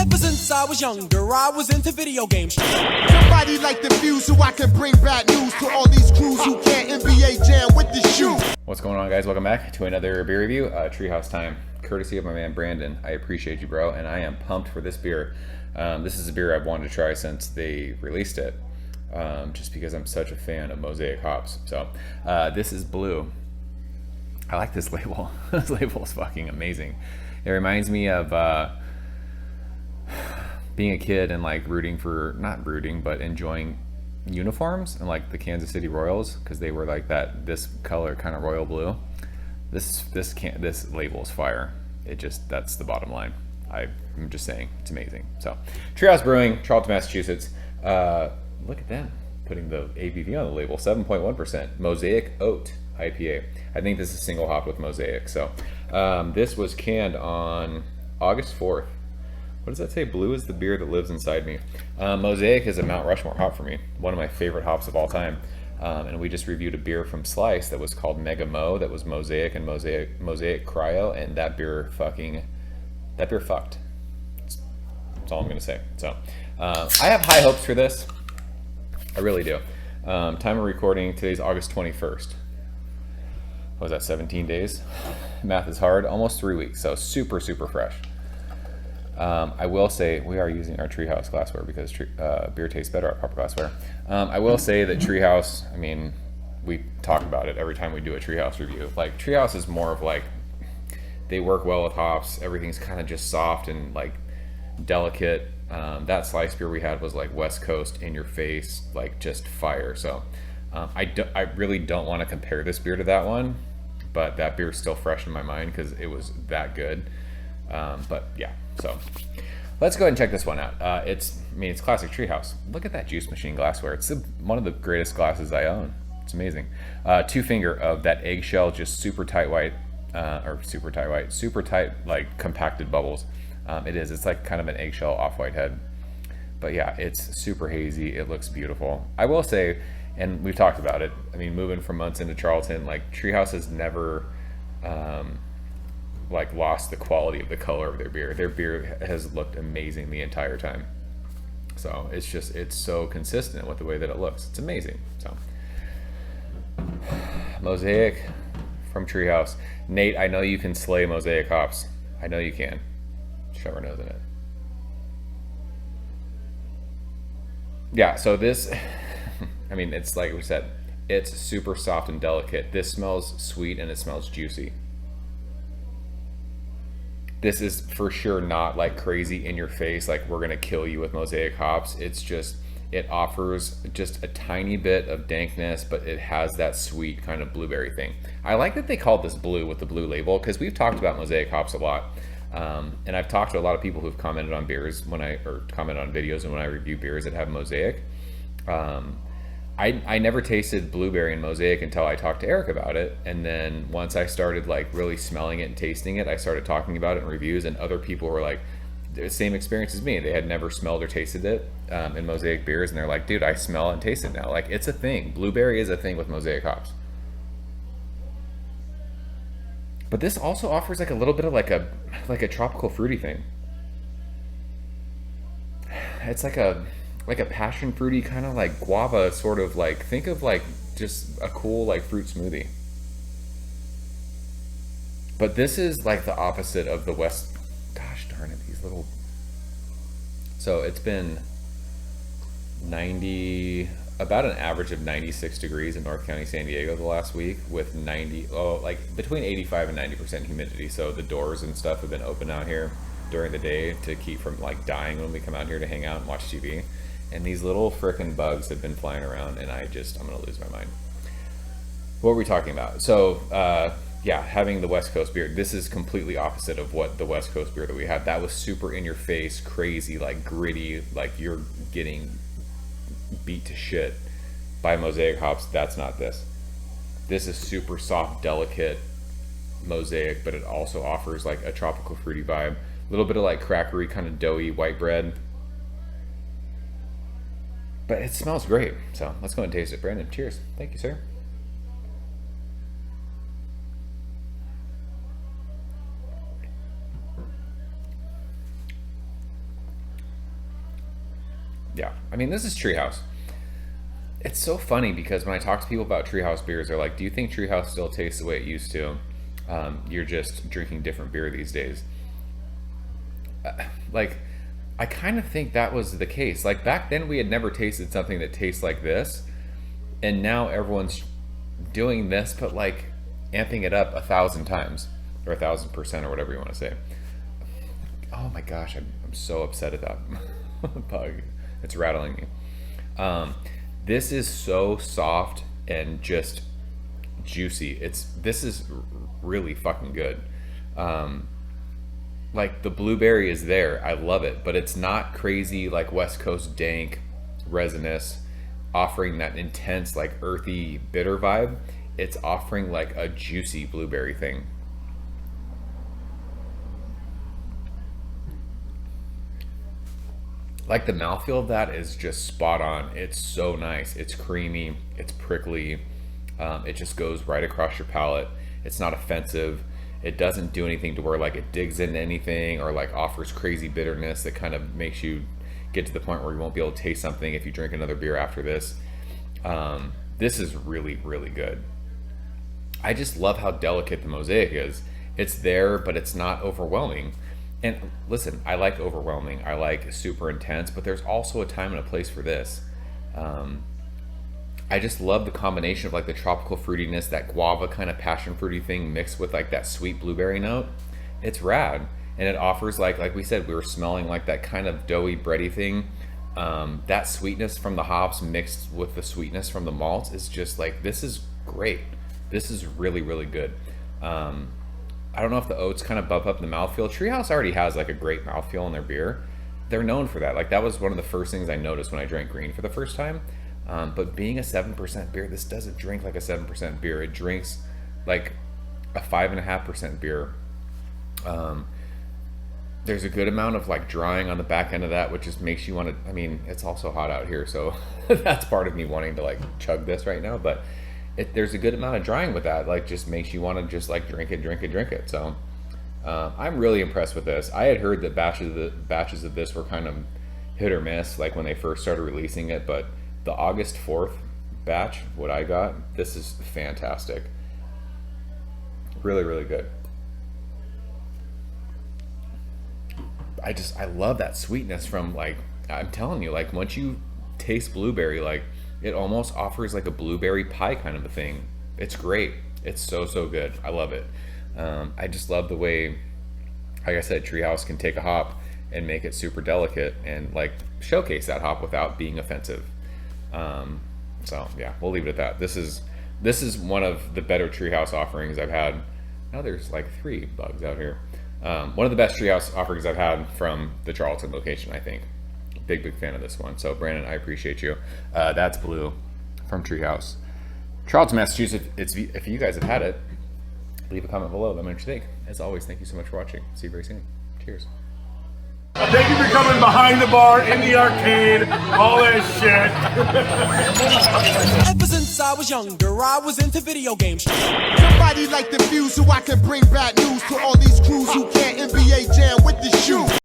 Ever since I was younger, I was into video games. Somebody like the fuse so I can bring bad news to all these crews who can't NBA jam with the shoe. What's going on, guys? Welcome back to another beer review, Treehouse time, courtesy of my man Brandon. I appreciate you, bro, and I am pumped for this beer. This is a beer I've wanted to try since they released it, just because I'm such a fan of Mosaic hops. So this is Blue. I like this label. This label is fucking amazing. It reminds me of being a kid and like not rooting, but enjoying uniforms and like the Kansas City Royals, because they were like this color, kind of royal blue. This label is fire. That's the bottom line. I'm just saying, it's amazing. So Treehouse Brewing, Charlton, Massachusetts. Look at them putting the ABV on the label, 7.1%. Mosaic Oat IPA. I think this is single hop with Mosaic. So this was canned on August 4th. What does that say? Blue is the beer that lives inside me. Mosaic is a Mount Rushmore hop for me. One of my favorite hops of all time. And we just reviewed a beer from Slice that was called Mega Mo, that was Mosaic and Mosaic Cryo, and that beer fucked. That's all I'm gonna say. So I have high hopes for this. I really do. Time of recording, today's August 21st. What was that, 17 days? Math is hard, almost 3 weeks, so super, super fresh. I will say we are using our Treehouse glassware because beer tastes better at proper glassware. I will say that Treehouse, I mean, we talk about it every time we do a Treehouse review. Like, Treehouse is more of like, they work well with hops. Everything's kind of just soft and like delicate. That Slice beer we had was like West Coast, in your face, like just fire. So I really don't want to compare this beer to that one, but that beer is still fresh in my mind because it was that good. But yeah, so let's go ahead and check this one out. It's classic Treehouse. Look at that juice machine glassware. It's one of the greatest glasses I own. It's amazing. 2-finger of that eggshell, just super tight, like compacted bubbles. It's like kind of an eggshell off-white head. But yeah, it's super hazy. It looks beautiful. I will say, and we've talked about it, I mean, moving from Munson to Charlton, like Treehouse has never like lost the quality of the color of their beer. Their beer has looked amazing the entire time. So it's so consistent with the way that it looks. It's amazing. So Mosaic from Treehouse. Nate, I know you can slay Mosaic hops. I know you can. Shove our nose in it. Yeah, so this, I mean, it's like we said, it's super soft and delicate. This smells sweet and it smells juicy. This is for sure not like crazy in your face, like we're gonna kill you with Mosaic hops. It's just, it offers just a tiny bit of dankness, but it has that sweet kind of blueberry thing. I like that they called this blue with the blue label, because we've talked about Mosaic hops a lot. And I've talked to a lot of people who've commented on beers comment on videos and when I review beers that have Mosaic. I never tasted blueberry and Mosaic until I talked to Eric about it, and then once I started like really smelling it and tasting it, I started talking about it in reviews, and other people were like, the same experience as me. They had never smelled or tasted it in Mosaic beers, and they're like, dude, I smell it and taste it now. Like, it's a thing. Blueberry is a thing with Mosaic hops. But this also offers like a little bit of like a tropical fruity thing. It's like a passion fruity kind of like guava sort of, like, think of like just a cool like fruit smoothie. But this is like the opposite of the West. Gosh darn it, these little. So it's been about an average of 96 degrees in North County, San Diego the last week, with like between 85 and 90% humidity. So the doors and stuff have been open out here during the day to keep from like dying when we come out here to hang out and watch TV. And these little frickin' bugs have been flying around, and I'm gonna lose my mind. What were we talking about? So yeah, having the West Coast beer, this is completely opposite of what the West Coast beer that we had. That was super in your face, crazy, like gritty, like you're getting beat to shit by Mosaic hops. That's not this. This is super soft, delicate Mosaic, but it also offers like a tropical fruity vibe, a little bit of like crackery, kind of doughy white bread. But it smells great. So let's go and taste it. Brandon, cheers. Thank you, sir. Yeah, I mean, this is Treehouse. It's so funny because when I talk to people about Treehouse beers, they're like, do you think Treehouse still tastes the way it used to? You're just drinking different beer these days. Like, I kind of think that was the case. Like, back then we had never tasted something that tastes like this, and now everyone's doing this, but like amping it up 1,000 times or 1,000% or whatever you want to say. Oh my gosh, I'm so upset at that bug. It's rattling me. This is so soft and just juicy. This is really fucking good. Like, the blueberry is there. I love it, but it's not crazy like West Coast dank, resinous, offering that intense like earthy bitter vibe. It's offering like a juicy blueberry thing. Like, the mouthfeel of that is just spot on. It's so nice. It's creamy. It's prickly. It just goes right across your palate. It's not offensive. It doesn't do anything to where like it digs into anything or like offers crazy bitterness that kind of makes you get to the point where you won't be able to taste something if you drink another beer after this. This is really, really good. I just love how delicate the mosaic is. It's there, but it's not overwhelming. And listen, I like overwhelming. I like super intense, but there's also a time and a place for this. I just love the combination of like the tropical fruitiness, that guava kind of passion fruity thing mixed with like that sweet blueberry note. It's rad. And it offers like we said, we were smelling like that kind of doughy bready thing. That sweetness from the hops mixed with the sweetness from the malts is just like, this is great. This is really, really good. I don't know if the oats kind of bump up the mouthfeel. Treehouse already has like a great mouthfeel in their beer. They're known for that. Like, that was one of the first things I noticed when I drank green for the first time. But being a 7% beer, this doesn't drink like a 7% beer. It drinks like a 5.5% beer. There's a good amount of like drying on the back end of that, which just makes you want to, I mean, it's also hot out here, so that's part of me wanting to like chug this right now, but there's a good amount of drying with that, like just makes you want to just like drink it. So I'm really impressed with this. I had heard that batches of this were kind of hit or miss, like when they first started releasing it, but the August 4th batch, what I got, this is fantastic. Really, really good. I love that sweetness from, like, I'm telling you, like, once you taste blueberry, like, it almost offers like a blueberry pie kind of a thing. It's great. It's so, so good. I love it. I just love the way, like I said, Treehouse can take a hop and make it super delicate and like showcase that hop without being offensive. So yeah, we'll leave it at that. This is one of the better Treehouse offerings I've had. Now there's like 3 bugs out here. One of the best Treehouse offerings I've had from the Charlton location, I think. Big fan of this one. So Brandon, I appreciate you. That's Blue from Treehouse. Charlton, Massachusetts. If you guys have had it, leave a comment below. Let me know what you think. As always, thank you so much for watching. See you very soon. Cheers. Thank you for coming behind the bar, in the arcade, all that shit. Ever since I was younger, I was into video games. Somebody like the Fuse so I can bring bad news to all these crews who can't NBA jam with the shoe.